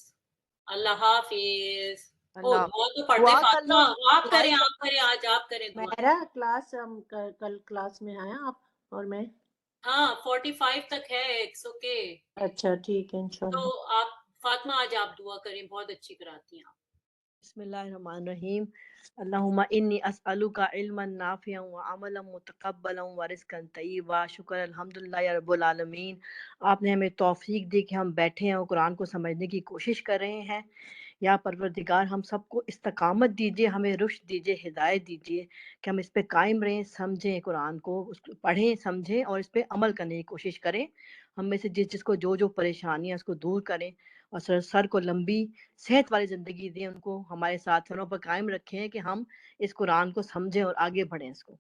اللہ حافظ. او اللہ دعا تو پڑھتے دعا کر فاطمہ، لو. آپ کریں آج آپ کریں دعا. میرا کلاس کل کلاس میں آیا آپ اور میں. ہاں 45 تک ہے. It's okay. اچھا ٹھیک ہے تو انشاءاللہ. آپ فاطمہ آج آپ دعا کریں، بہت اچھی کراتی ہیں آپ. بسم اللہ الرحمن الرحیم. اللہم انی اسألک علما نافعا وعملا متقبلا ورزقا طیبا. شکر الحمدللہ یا رب العالمین. آپ نے ہمیں توفیق دی کہ ہم بیٹھے ہیں اور قرآن کو سمجھنے کی کوشش کر رہے ہیں. یا پروردگار ہم سب کو استقامت دیجیے، ہمیں رشد دیجیے، ہدایت دیجیے کہ ہم اس پہ قائم رہیں، سمجھیں قرآن کو، اس کو پڑھیں سمجھیں اور اس پہ عمل کرنے کی کوشش کریں. ہم میں سے جس کو جو پریشانیاں اس کو دور کریں، اور سر کو لمبی صحت والی زندگی دیں، ان کو ہمارے ساتھ سروں پر قائم رکھیں کہ ہم اس قرآن کو سمجھیں اور آگے بڑھیں اس کو.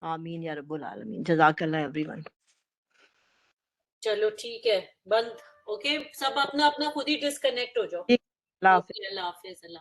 آمین یا رب العالمین. جزاک اللہ ایوری ون. چلو ٹھیک ہے، بند. اوکے سب اپنا اپنا خود ہی ڈسکنیکٹ ہو جاؤ. اللہ حافظ. اوکے اللہ حافظ. اللہ